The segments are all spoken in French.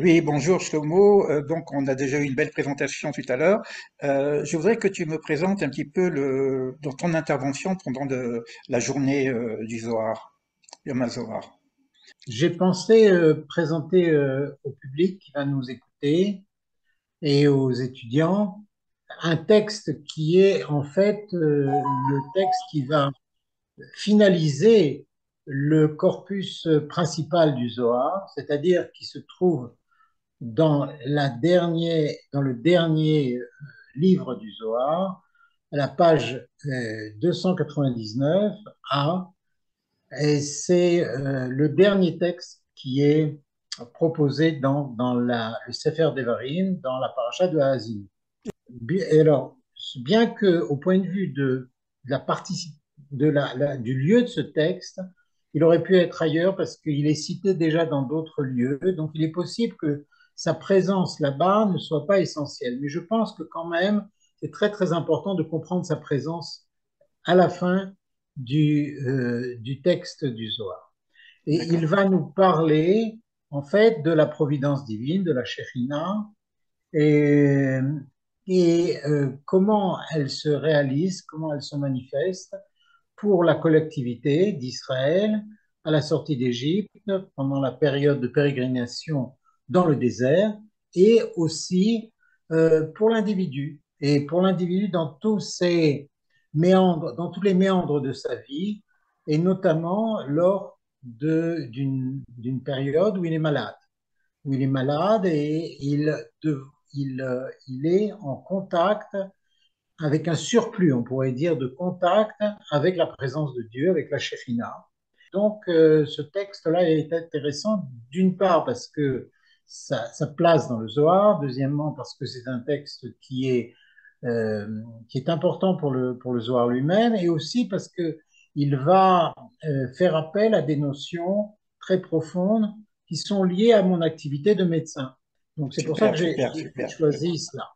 Oui, bonjour Shlomo. Donc, on a déjà eu une belle présentation tout à l'heure. Je voudrais que tu me présentes un petit peu dans ton intervention pendant la journée du Zohar, Yom HaZohar. J'ai pensé présenter au public qui va nous écouter et aux étudiants un texte qui est en fait le texte qui va finaliser le corpus principal du Zohar, c'est-à-dire qui se trouve dans le dernier livre du Zohar, à la page 299a. Et c'est le dernier texte qui est proposé le Sefer Devarim, dans la paracha de Haazim. Et alors, bien que au point de vue de la partie, du lieu de ce texte, il aurait pu être ailleurs parce qu'il est cité déjà dans d'autres lieux. Donc, il est possible que sa présence là-bas ne soit pas essentielle. Mais je pense que quand même, c'est très très important de comprendre sa présence à la fin du texte du Zohar. Et il D'accord. va nous parler en fait de la providence divine, de la Shekhinah, et, comment elle se réalise, comment elle se manifeste pour la collectivité d'Israël à la sortie d'Égypte, pendant la période de pérégrination dans le désert, et aussi pour l'individu. Et pour l'individu dans tous ses méandres, dans tous les méandres de sa vie, et notamment lors d'une période où il est malade. Où il est malade et il est en contact avec un surplus, on pourrait dire, de contact avec la présence de Dieu, avec la Shekhinah. Donc, ce texte-là est intéressant, d'une part parce que ça place dans le Zohar, deuxièmement parce que c'est un texte qui est important pour le Zohar lui-même, et aussi parce que il va faire appel à des notions très profondes qui sont liées à mon activité de médecin. Donc, c'est pour ça que Super, j'ai super, j'ai super. choisi cela.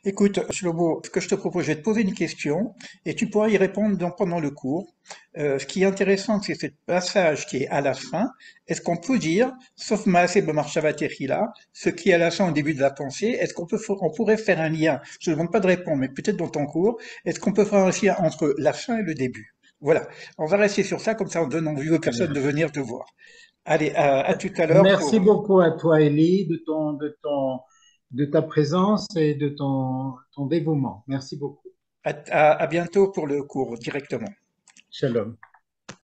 Écoute, Shlomo, ce que je te propose, je vais te poser une question et tu pourras y répondre pendant le cours. Ce qui est intéressant, c'est ce passage qui est à la fin. Est-ce qu'on peut dire, sauf Maaseh b'marshava là, ce qui est à la fin au début de la pensée, on pourrait faire un lien, je ne demande pas de répondre, mais peut-être dans ton cours, est-ce qu'on peut faire un lien entre la fin et le début? Voilà, on va rester sur ça, comme ça on donne envie aux Très personnes bien. de venir te voir. Allez, à tout à l'heure Merci pour... beaucoup à toi, Elie, de ta présence et de ton dévouement. Merci beaucoup. À bientôt pour le cours directement. Shalom.